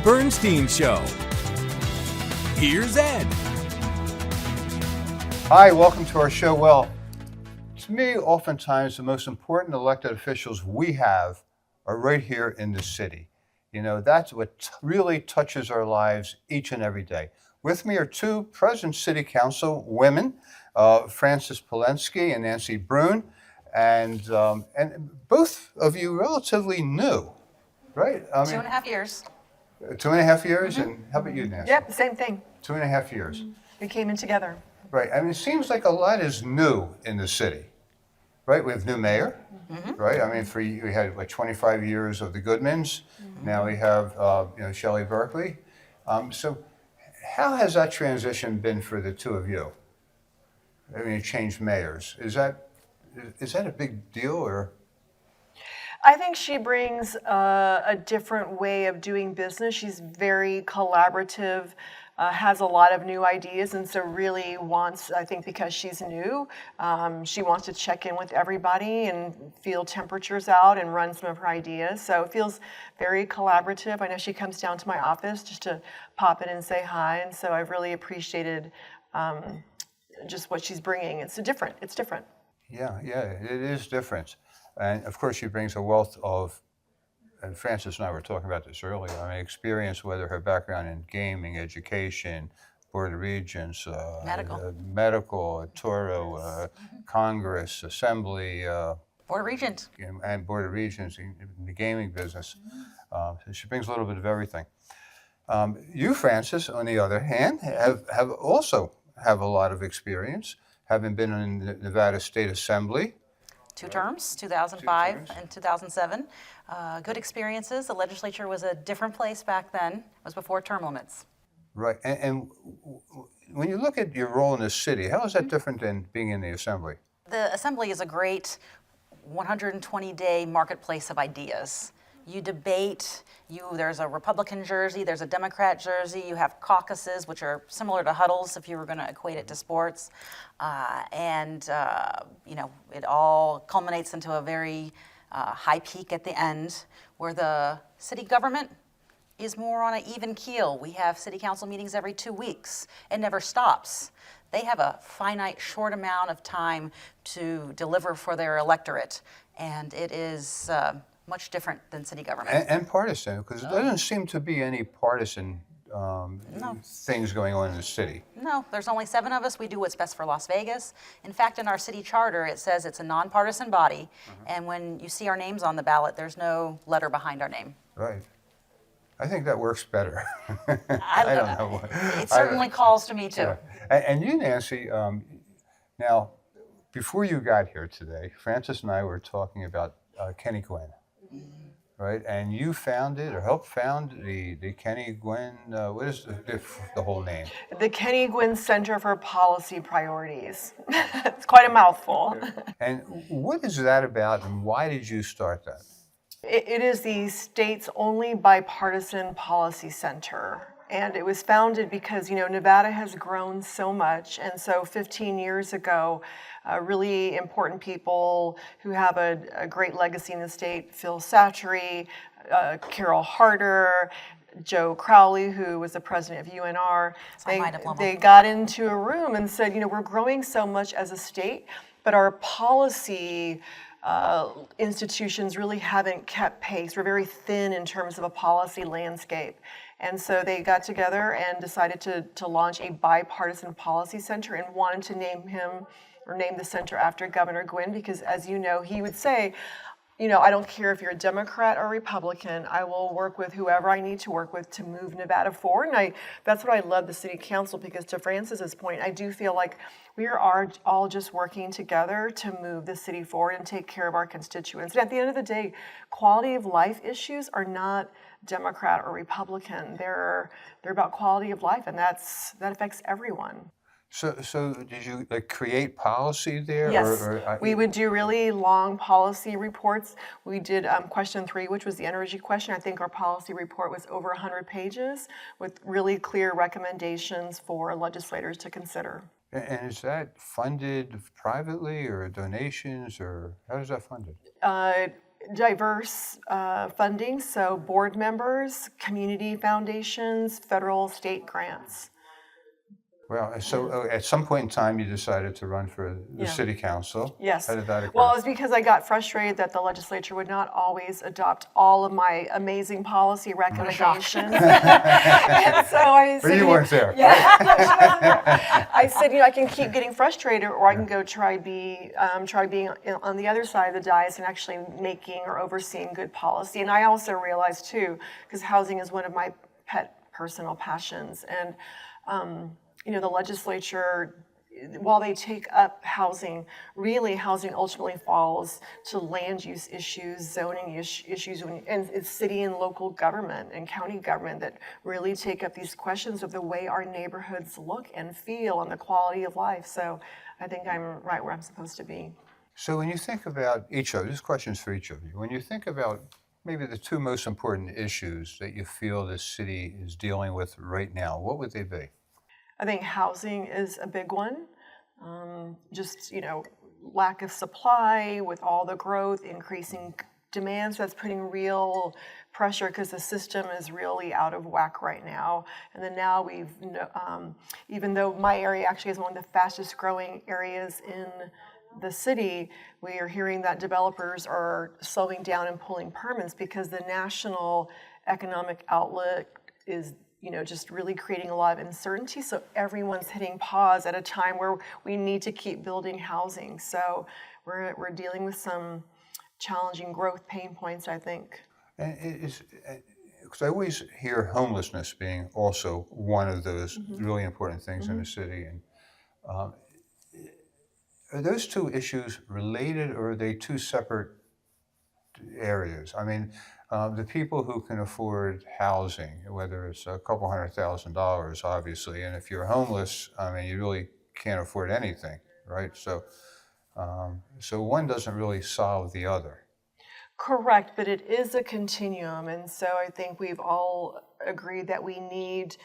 Bernstein Show. Here's Ed. Hi, welcome to our show. Well, to me, oftentimes the most important elected officials we have are right here in the city. You know, that's what really touches our lives each and every day. With me are two present city council women, Allen-Palenske and Nancy Brune, and both of you relatively new, right? I mean, 2.5 years. 2.5 years, and how about you, Nancy? Yep, same thing. 2.5 years. We came in together. Right. I mean, it seems like a lot is new in the city, right? We have new mayor, right? I mean, we had like 25 years of the Goodmans. Now we have, Shelley Berkeley. So how has that transition been for the two of you? I mean, you changed mayors. Is that a big deal, or? I think she brings a different way of doing business. She's very collaborative, has a lot of new ideas, and so really wants, I think because she's new, she wants to check in with everybody and feel temperatures out and run some of her ideas. So it feels very collaborative. I know she comes down to my office just to pop in and say hi, and so I've really appreciated just what she's bringing. It's different. Yeah, it is different. And of course, she brings a wealth of, and Frances and I were talking about this earlier, I mean, experience, whether her background in gaming, education, Board of Regents, medical, Toro, Congress, Assembly. Board of Regents. And Board of Regents in the gaming business. So she brings a little bit of everything. You, Frances, on the other hand, have also have a lot of experience, having been in the Nevada State Assembly. 2 terms, 2005 and 2007. Good experiences. The legislature was a different place back then. It was before term limits. Right. And when you look at your role in the city, how is that different than being in the Assembly? The Assembly is a great 120-day marketplace of ideas. You debate, there's a Republican jersey, there's a Democrat jersey, you have caucuses, which are similar to huddles if you were going to equate it to sports. It all culminates into a very high peak at the end where the city government is more on an even keel. We have city council meetings every 2 weeks. It never stops. They have a finite, short amount of time to deliver for their electorate, and it is much different than city government. And partisan, because there doesn't seem to be any partisan things going on in the city. No, there's only 7 of us. We do what's best for Las Vegas. In fact, in our city charter, it says it's a nonpartisan body, and when you see our names on the ballot, there's no letter behind our name. Right. I think that works better. I don't know. It certainly calls to me, too. Yeah. And you, Nancy, now, before you got here today, Frances and I were talking about Kenny Gwynn. Right, and you founded or helped found the Kenny Gwynn. What is the whole name? The Kenny Gwynn Center for Policy Priorities. It's quite a mouthful. And what is that about, and why did you start that? It is the state's only bipartisan policy center. And it was founded because, Nevada has grown so much. And so 15 years ago, really important people who have a great legacy in the state, Phil Slattery, Carol Harder, Joe Crowley, who was the president of UNR, they got into a room and said, we're growing so much as a state, but our policy institutions really haven't kept pace. We're very thin in terms of a policy landscape. And so they got together and decided to launch a bipartisan policy center and wanted to name the center after Governor Gwynn, because as you know, he would say, I don't care if you're a Democrat or Republican, I will work with whoever I need to work with to move Nevada forward. And that's what I love the city council, because to Frances's point, I do feel like we are all just working together to move the city forward and take care of our constituents. And at the end of the day, quality of life issues are not Democrat or Republican. They're about quality of life, and that affects everyone. So did you create policy there? Yes, we would do really long policy reports. We did question 3, which was the energy question. I think our policy report was over 100 pages with really clear recommendations for legislators to consider. And is that funded privately or donations, or how is that funded? diverse funding, so board members, community foundations, federal, state grants. Well, so at some point in time, you decided to run for the Yeah. city council. Yes. How did that occur? Well, it was because I got frustrated that the legislature would not always adopt all of my amazing policy recommendations. And so I said, But you weren't there. I said, I can keep getting frustrated, or I can go try being on the other side of the dais and actually making or overseeing good policy. And I also realized too, because housing is one of my pet personal passions, and the legislature, while they take up housing, really housing ultimately falls to land use issues, zoning issues, and it's city and local government and county government that really take up these questions of the way our neighborhoods look and feel and the quality of life. So I think I'm right where I'm supposed to be. So when you think about this question's for each of you. When you think about maybe the two most important issues that you feel the city is dealing with right now, what would they be? I think housing is a big one. Lack of supply with all the growth, increasing demands, that's putting real pressure because the system is really out of whack right now. And then now even though my area actually is one of the fastest growing areas in the city, we are hearing that developers are slowing down and pulling permits because the national economic outlook is just really creating a lot of uncertainty. So everyone's hitting pause at a time where we need to keep building housing. So we're dealing with some challenging growth pain points, I think. And because I always hear homelessness being also one of those really important things in the city. And are those two issues related, or are they two separate areas? I mean, the people who can afford housing, whether it's a couple $100,000, obviously, and if you're homeless, I mean, you really can't afford anything, right? So one doesn't really solve the other. Correct, but it is a continuum, and so I think we've all agreed that we need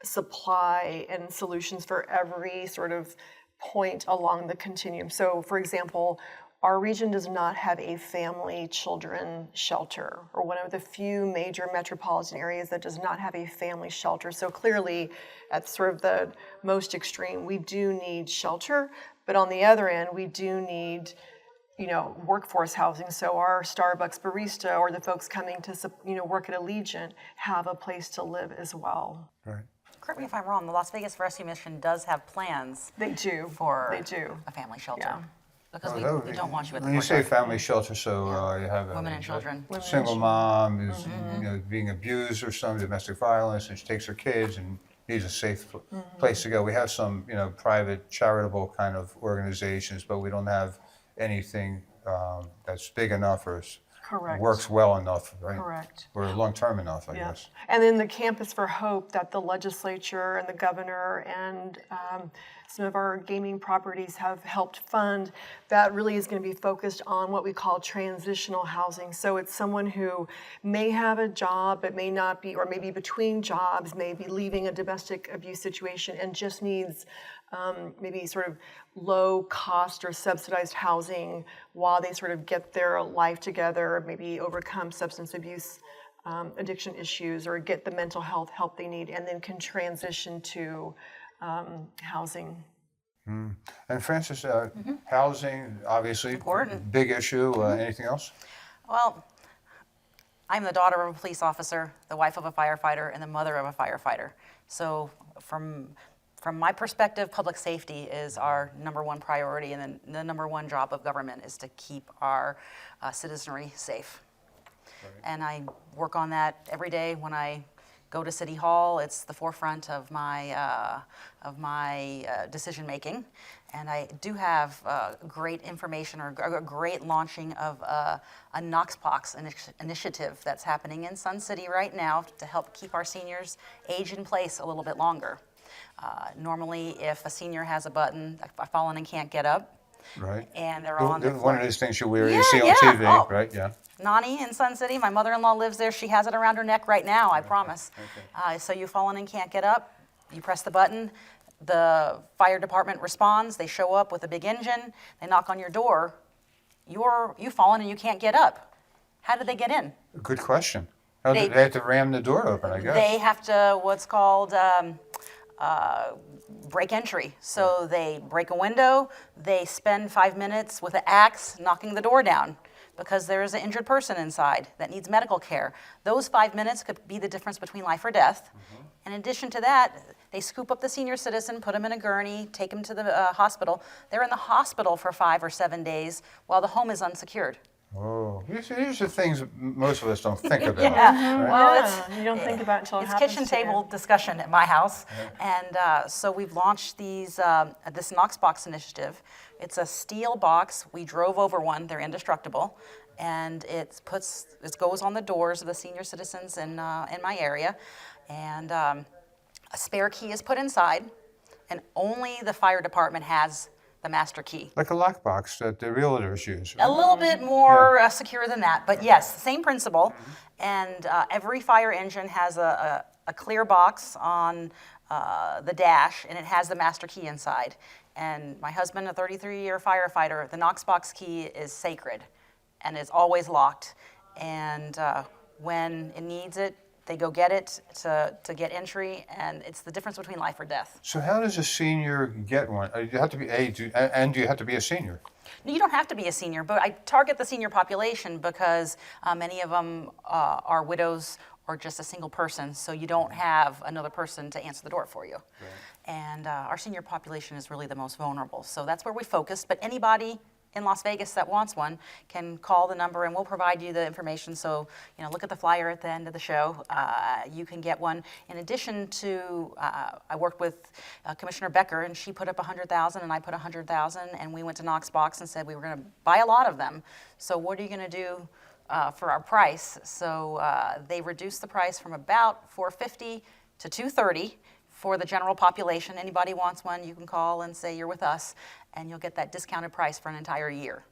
supply and solutions for every sort of point along the continuum. So, for example, our region does not have a family children shelter, or one of the few major metropolitan areas that does not have a family shelter. So clearly, at sort of the most extreme, we do need shelter, but on the other end, we do need workforce housing. So our Starbucks barista or the folks coming to work at Allegiant have a place to live as well. Right. Correct me if I'm wrong, the Las Vegas Rescue Mission does have plans They do. for They do. a family shelter. Yeah. Because we don't want you at the When you say courtyard. family shelter, so you have Women and children. a single mom who's being abused or some domestic violence, and she takes her kids and needs a safe place to go. We have some private charitable kind of organizations, but we don't have anything that's big enough or Correct. works well enough, right? Correct. Or long-term enough, I Yeah. guess. And then the Campus for Hope that the legislature and the governor and some of our gaming properties have helped fund, that really is going to be focused on what we call transitional housing. So it's someone who may have a job but may not be, or maybe between jobs, may be leaving a domestic abuse situation and just needs maybe sort of low cost or subsidized housing while they sort of get their life together, maybe overcome substance abuse addiction issues, or get the mental health help they need, and then can transition to housing. And Frances, housing, obviously, Important. big issue. Anything else? Well, I'm the daughter of a police officer, the wife of a firefighter, and the mother of a firefighter. So from my perspective, public safety is our number one priority, and then the number one job of government is to keep our citizenry safe. Right. And I work on that every day when I go to City Hall. It's the forefront of my decision making, and I do have great information or a great launching of a NoxPox initiative that's happening in Sun City right now to help keep our seniors age in place a little bit longer. Normally, if a senior has a button, fallen and can't get up, Right. and they're on their One of those things you Yeah, see on yeah. TV, Oh. right? Yeah. Nani in Sun City, my mother-in-law lives there. She has it around her neck right now, I promise. Okay. So you've fallen and can't get up, you press the button, the fire department responds, they show up with a big engine, they knock on your door, you've fallen and you can't get up. How do they get in? Good question. How do they have to ram the door open, I guess. They have to, what's called break entry. So they break a window, they spend 5 minutes with an axe knocking the door down because there is an injured person inside that needs medical care. Those 5 minutes could be the difference between life or death. In addition to that, they scoop up the senior citizen, put him in a gurney, take him to the hospital. They're in the hospital for 5 or 7 days while the home is unsecured. Oh, these are things most of us don't think about. Yeah. Right? Well, You don't think about it until it it's happens kitchen to you. table discussion at my house, and so we've launched this Knox Box initiative. It's a steel box. We drove over one. They're indestructible, and it goes on the doors of the senior citizens in my area, and a spare key is put inside, and only the fire department has the master key. Like a lockbox that the realtors use. A little bit more secure than that, but yes, same principle. And every fire engine has a clear box on the dash, and it has the master key inside. And my husband, a 33-year firefighter, the Knox Box key is sacred and is always locked. And when it needs it, they go get it to get entry, and it's the difference between life or death. So how does a senior get one? You have to be do you have to be a senior? You don't have to be a senior, but I target the senior population because many of them are widows or just a single person, so you don't have another person to answer the door for you. Right. And our senior population is really the most vulnerable, so that's where we focus. But anybody in Las Vegas that wants one can call the number, and we'll provide you the information. So, look at the flyer at the end of the show. You can get one. In addition to, I worked with Commissioner Becker, and she put up 100,000, and I put 100,000, and we went to Knox Box and said we were going to buy a lot of them. So what are you going to do for our price? So they reduced the price from about $450 to $230. For the general population. Anybody wants one, you can call and say you're with us, and you'll get that discounted price for an entire year.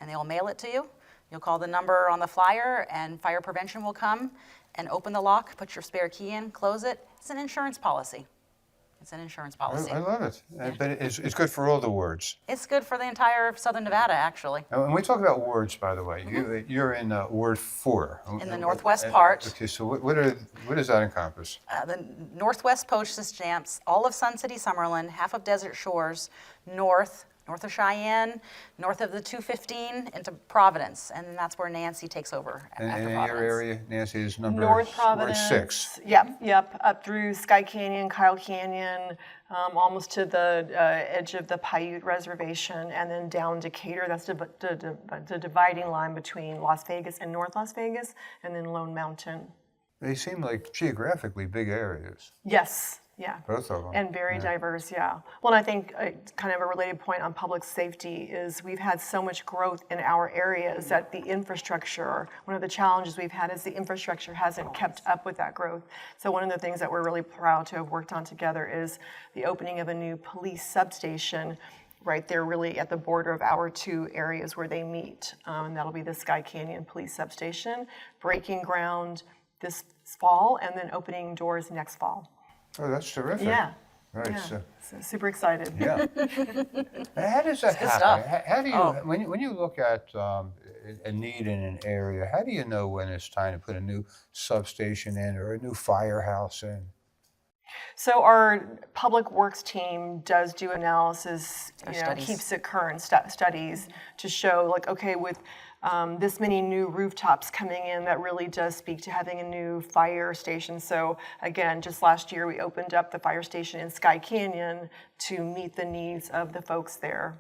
And they'll mail it to you. You'll call the number on the flyer, and fire prevention will come and open the lock, put your spare key in, close it. It's an insurance policy. It's an insurance policy. I love it. But it's good for all the wards. It's good for the entire Southern Nevada, actually. And when we talk about wards, by the way, you're in Ward 4. In the northwest part. Okay, so what does that encompass? The northwest postage stamps, all of Sun City, Summerlin, half of Desert Shores, north of Cheyenne, north of the 215 into Providence, and that's where Nancy takes over after And in Providence. your area, Nancy, is number North Providence. 6. Yep, up through Sky Canyon, Kyle Canyon, almost to the edge of the Paiute Reservation, and then down Decatur. That's the dividing line between Las Vegas and North Las Vegas, and then Lone Mountain. They seem like geographically big areas. Yes. Yeah. Both of them. And very diverse, yeah. Well, and I think kind of a related point on public safety is we've had so much growth in our areas that the infrastructure, one of the challenges we've had is the infrastructure hasn't kept up with that growth. So one of the things that we're really proud to have worked on together is the opening of a new police substation right there really at the border of our two areas where they meet. And that'll be the Sky Canyon Police Substation, breaking ground this fall and then opening doors next fall. Oh, that's terrific. Yeah. Right. Yeah. So, Super excited. yeah. How does that happen? stuff. How do you, when you look at a need in an area, how do you know when it's time to put a new substation in or a new firehouse in? So our public works team does do analysis, Studies. keeps it current studies to show like, okay, with this many new rooftops coming in, that really does speak to having a new fire station. So again, just last year we opened up the fire station in Sky Canyon to meet the needs of the folks there.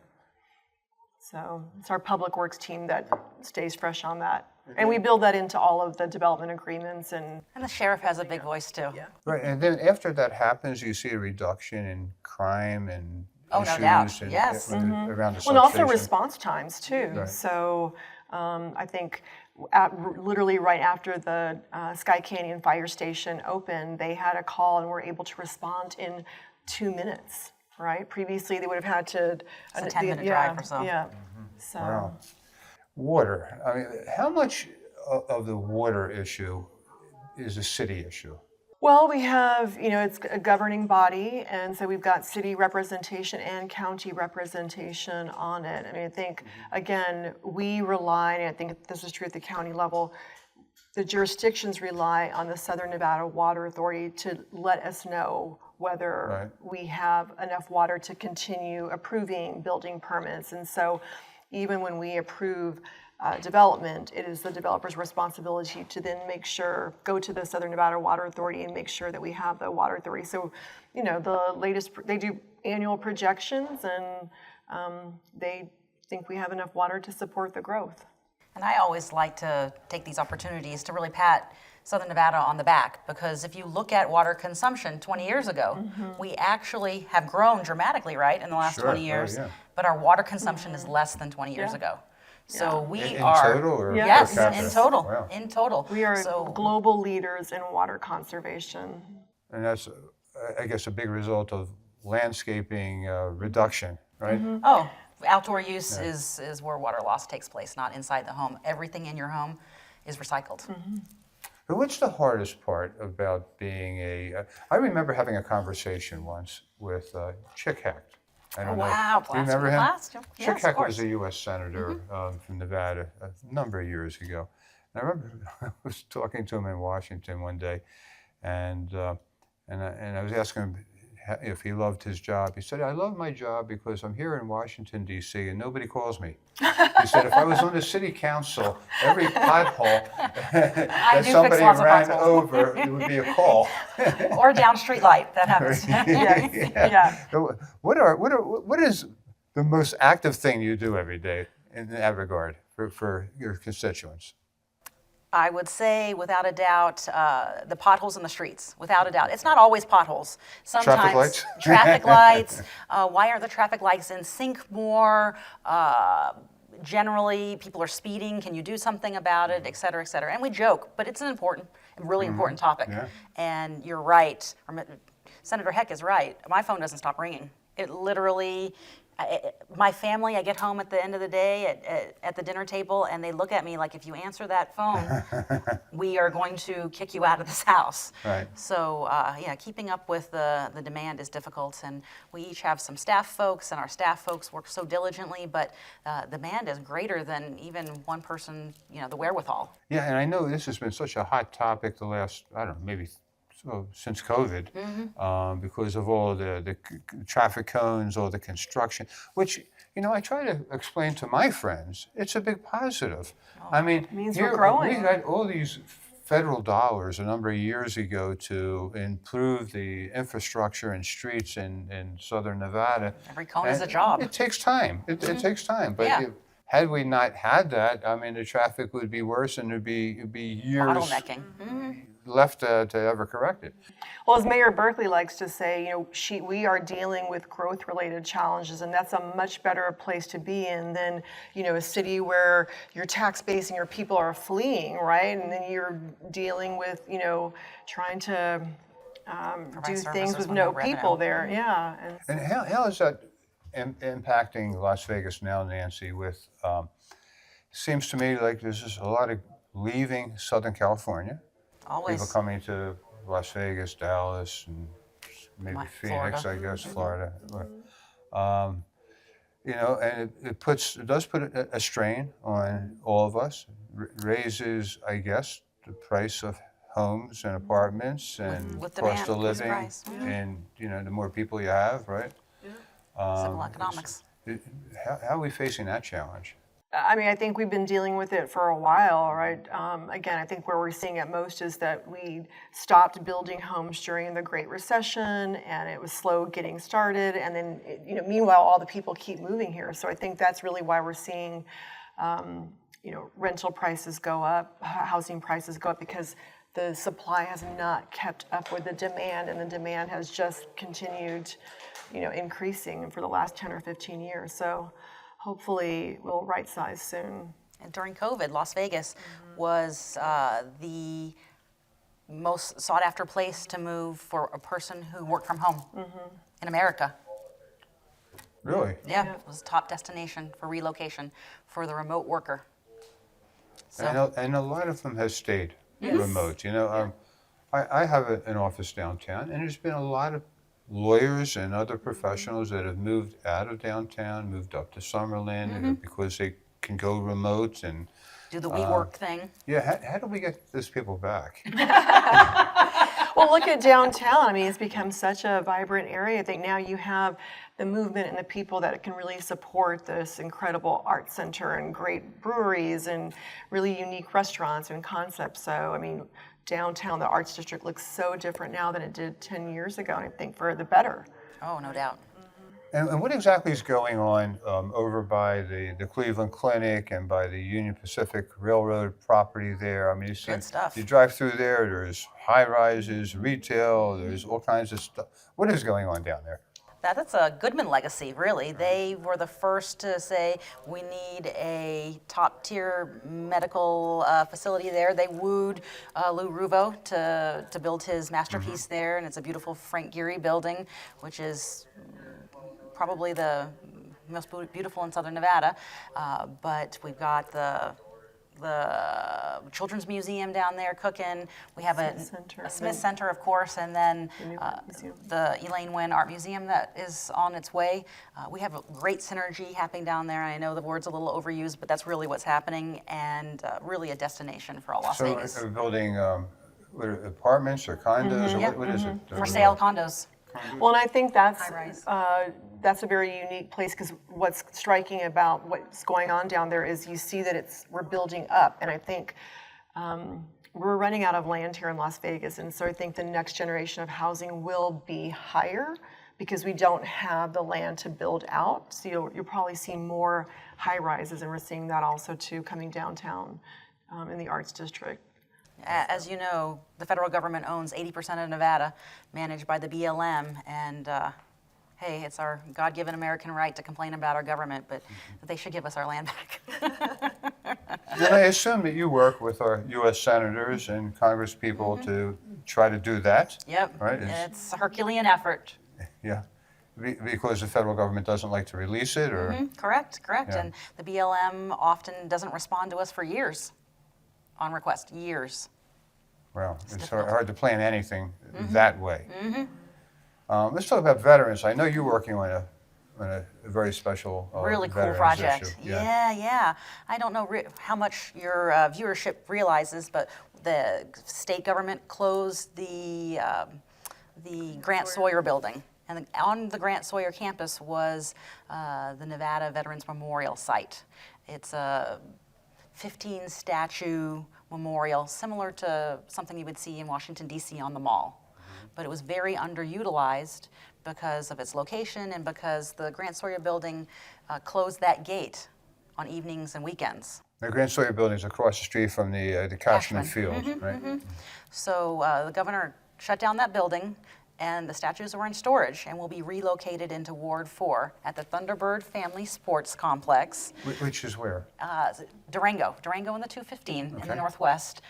So it's our public works team that stays fresh on that. And we build that into all of the development agreements. And And the sheriff has a big voice too. Yeah. Right, and then after that happens, you see a reduction in crime and Oh, issues no doubt. and, Yes. around the well, and substation. also response times too. Right. So I think literally right after the Sky Canyon Fire Station opened, they had a call and were able to respond in 2 minutes. Right? Previously, they would have had to. It's a 10-minute drive or so. Yeah. So. Wow. Water. I mean, how much of the water issue is a city issue? Well, we have, it's a governing body, and so we've got city representation and county representation on it. I mean, I think, again, we rely, and I think this is true at the county level, the jurisdictions rely on the Southern Nevada Water Authority to let us know whether we have enough water to continue approving building permits. And so even when we approve development, it is the developer's responsibility to then go to the Southern Nevada Water Authority and make sure that we have the water authority. So, the latest, they do annual projections, and they think we have enough water to support the growth. And I always like to take these opportunities to really pat Southern Nevada on the back, because if you look at water consumption 20 years ago, we actually have grown dramatically, right, in the last 20 years, but our water consumption is less than 20 years ago. So we in are total, or yes, per capita? in total. Wow. In total. We are so, global leaders in water conservation. And that's, I guess, a big result of landscaping reduction, right? Oh, outdoor use is where water loss takes place, not inside the home. Everything in your home is recycled. But what's the hardest part about being I remember having a conversation once with Chick Hecht. I don't know. Wow, Do you remember him? blast. Yes, Chick of Hecht course. was a U.S. Senator from Nevada a number of years ago. And I remember I was talking to him in Washington one day, and I was asking him if he loved his job. He said, "I love my job because I'm here in Washington, D.C., and nobody calls me." He said, "If I was on the city council, every pothole that do somebody fix lots of ran potholes. over, it would be a call." Or a down street light, that happens. Yeah. So what is the most active thing you do every day in that regard for your constituents? I would say, without a doubt, the potholes in the streets, without a doubt. It's not always potholes. Sometimes Traffic lights? traffic lights. Why aren't the traffic lights in sync more? Generally, people are speeding. Can you do something about it, et cetera, et cetera? And we joke, but it's a really important topic. Yeah. And you're right. Senator Heck is right. My phone doesn't stop ringing. It literally... my family, I get home at the end of the day at the dinner table, and they look at me like, if you answer that phone, we are going to kick you out of this house. Right. So, keeping up with the demand is difficult, and we each have some staff folks, and our staff folks work so diligently, but demand is greater than even one person, the wherewithal. Yeah, and I know this has been such a hot topic the last, I don't know, maybe since COVID, because of all the traffic cones, all the construction, which, I try to explain to my friends, it's a big positive. I mean, it means we're growing. We got all these federal dollars a number of years ago to improve the infrastructure and streets in Southern Nevada. Every cone is a job. It takes time. It takes time. But had we not had that, I mean, the traffic would be worse, and it'd be years Bottlenecking. left to ever correct it. Well, as Mayor Berkeley likes to say, we are dealing with growth-related challenges, and that's a much better place to be in than, a city where your tax base and your people are fleeing, right? And then you're dealing with, trying to do things with no people there. Yeah. And how is that impacting Las Vegas now, Nancy? With seems to me like there's just a lot of leaving Southern California. Always. People coming to Las Vegas, Dallas, and maybe Phoenix, Florida. I guess, Florida. And it does put a strain on all of us. Raises, I guess, the price of homes and apartments and with cost of demand, living, price. and the more people you have, right? Simple economics. How are we facing that challenge? I mean, I think we've been dealing with it for a while, right? Again, I think where we're seeing it most is that we stopped building homes during the Great Recession, and it was slow getting started. And then, meanwhile, all the people keep moving here. So I think that's really why we're seeing, rental prices go up, housing prices go up, because the supply has not kept up with the demand, and the demand has just continued, increasing for the last 10 or 15 years. So hopefully we'll right size soon. And during COVID, Las Vegas was the most sought after place to move for a person who worked from home in America. Really? Yeah, it was a top destination for relocation for the remote worker. So, And a lot of them have stayed remote. I have an office downtown, and there's been a lot of lawyers and other professionals that have moved out of downtown, moved up to Summerlin, and because they can go remote and Do the WeWork thing. yeah. How do we get those people back? Well, look at downtown. I mean, it's become such a vibrant area. I think now you have the movement and the people that can really support this incredible art center and great breweries and really unique restaurants and concepts. So, I mean, downtown, the Arts District looks so different now than it did 10 years ago, and I think for the better. Oh, no doubt. And what exactly is going on over by the Cleveland Clinic and by the Union Pacific Railroad property there? I mean, Good stuff. you drive through there, there's high rises, retail, there's all kinds of stuff. What is going on down there? That's a Goodman legacy, really. They were the first to say we need a top-tier medical facility there. They wooed Lou Ruvo to build his masterpiece there, and it's a beautiful Frank Gehry building, which is probably the most beautiful in Southern Nevada. But we've got the Children's Museum down there cooking. We have a Smith Center, of course, and then the Elaine Wynn Art Museum that is on its way. We have a great synergy happening down there. I know the word's a little overused, but that's really what's happening, and really a destination for all Las Vegas. So, building what are apartments or condos, or what is it? For sale condos. Well, and I think High-rise. that's a very unique place, because what's striking about what's going on down there is you see that we're building up, and I think we're running out of land here in Las Vegas, and so I think the next generation of housing will be higher because we don't have the land to build out. So you'll probably see more high rises, and we're seeing that also too coming downtown in the Arts District. As you know, the federal government owns 80% of Nevada, managed by the BLM, and hey, it's our God-given American right to complain about our government, but they should give us our land back. Then I assume that you work with our U.S. senators and Congress people to try to do that. Yep, Right? it's a Herculean effort. Yeah. Because the federal government doesn't like to release it, or Correct, Yeah. and the BLM often doesn't respond to us for years on request, years. well, it's hard to plan anything that way. Let's talk about veterans. I know you're working on a very special Really cool veterans project. issue. Yeah. I don't know how much your viewership realizes, but the state government closed the Grant Sawyer building. And on the Grant Sawyer campus was the Nevada Veterans Memorial Site. It's a 15 statue memorial, similar to something you would see in Washington, D.C. on the Mall. But it was very underutilized because of its location and because the Grant Sawyer building closed that gate on evenings and weekends. The Grant Sawyer building is across the street from the Cashman Field, right? So the governor shut down that building, and the statues were in storage and will be relocated into Ward 4 at the Thunderbird Family Sports Complex. Which is where? Durango in the 215 in the Northwest,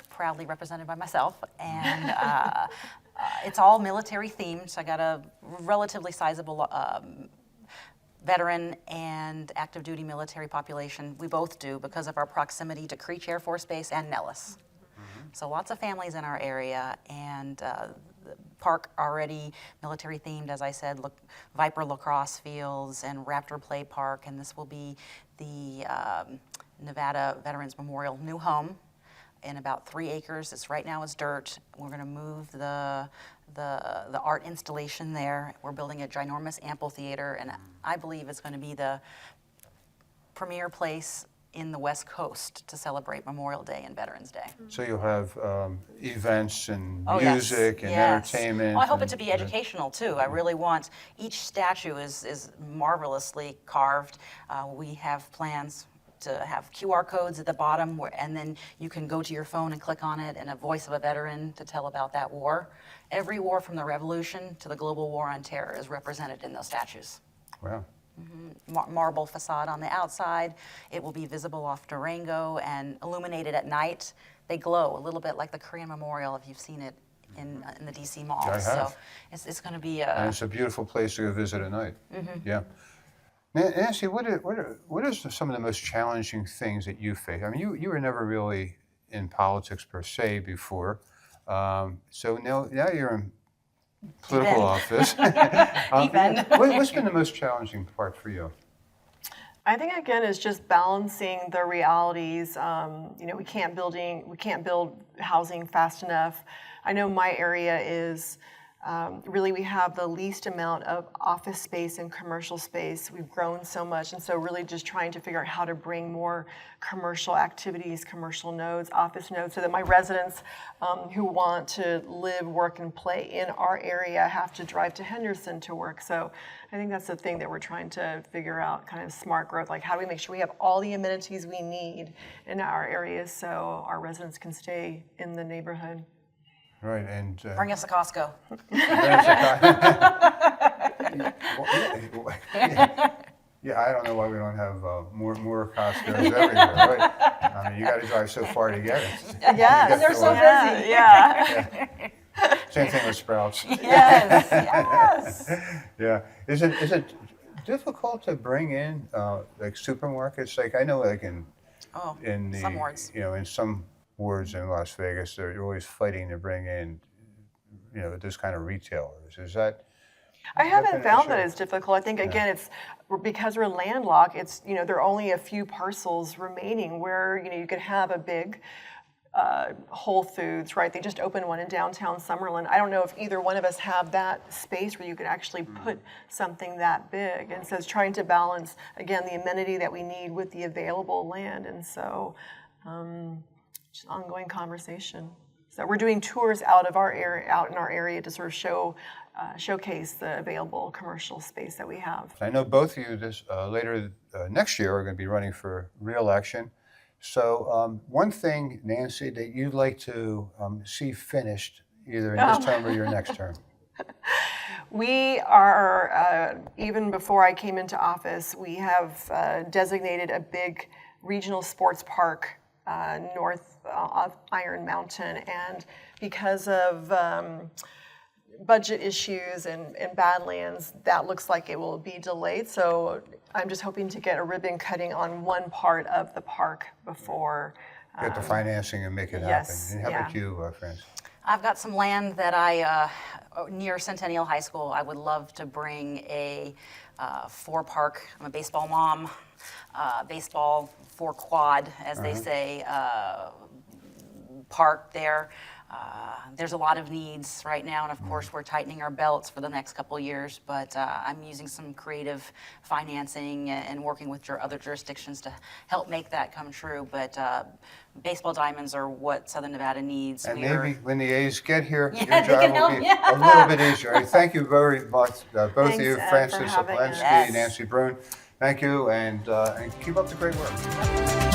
proudly represented by myself. And it's all military themed. So I got a relatively sizable veteran and active duty military population. We both do because of our proximity to Creech Air Force Base and Nellis. So lots of families in our area, and the park already military themed, as I said, Viper lacrosse fields and Raptor Play Park, and this will be the Nevada Veterans Memorial new home in about 3 acres. Right now it's dirt. We're going to move the art installation there. We're building a ginormous amphitheater, and I believe it's going to be the premier place in the West Coast to celebrate Memorial Day and Veterans Day. So you'll have events and Oh, yes. music and Yes. entertainment. Well, I hope it and- to be educational too. I really want, each statue is marvelously carved. We have plans to have QR codes at the bottom, and then you can go to your phone and click on it, and a voice of a veteran to tell about that war. Every war from the Revolution to the global war on terror is represented in those statues. Wow. Marble facade on the outside. It will be visible off Durango and illuminated at night. They glow a little bit like the Korean Memorial, if you've seen it in the DC Mall. I have. So it's going to be And it's a beautiful place to go visit at night. Yeah. Nancy, what are some of the most challenging things that you face? I mean, you were never really in politics per se before. So now you're in political office. What's been the most challenging part for you? I think again it's just balancing the realities. We can't build housing fast enough. I know my area is really we have the least amount of office space and commercial space. We've grown so much, and so really just trying to figure out how to bring more commercial activities, commercial nodes, office nodes, so that my residents who want to live, work, and play in our area have to drive to Henderson to work. So I think that's the thing that we're trying to figure out, kind of smart growth, like how do we make sure we have all the amenities we need in our areas so our residents can stay in the neighborhood. Right, and Bring us a Costco. Yeah, I don't know why we don't have more Costco's everywhere, right? I mean, you got to drive so far to get it. Yeah, they're so busy. Yeah. Same thing with Sprouts. Yes, yes. Yeah, is it difficult to bring in like supermarkets? Like I know, like in Some wards. in some wards in Las Vegas, they're always fighting to bring in, those kind of retailers. Is that? I haven't found that it's difficult. I think again, it's because we're landlocked. It's there are only a few parcels remaining where you could have a big Whole Foods, right? They just opened one in downtown Summerlin. I don't know if either one of us have that space where you could actually put something that big. And so it's trying to balance again the amenity that we need with the available land. And so just ongoing conversation. So we're doing tours out in our area to sort of showcase the available commercial space that we have. I know both of you later next year are going to be running for re-election. So one thing, Nancy, that you'd like to see finished either in this term or your next term? We are, even before I came into office, we have designated a big regional sports park north of Iron Mountain, and because of budget issues and Badlands, that looks like it will be delayed. So I'm just hoping to get a ribbon cutting on one part of the park before. Get the financing and make it yes, happen. And how about you, France? I've got some land that near Centennial High School. I would love to bring a four-park, I'm a baseball mom, baseball four-quad, as they say, park there. There's a lot of needs right now, and of course we're tightening our belts for the next couple of years, but I'm using some creative financing and working with other jurisdictions to help make that come true. But baseball diamonds are what Southern Nevada needs. And maybe when the A's get here, your they can job will be help, a little bit easier. Thank you very much, both Thanks, of you, Ed, Francis for having us. Allen-Palenske, Yes. Nancy Brune. Thank you, and keep up the great work.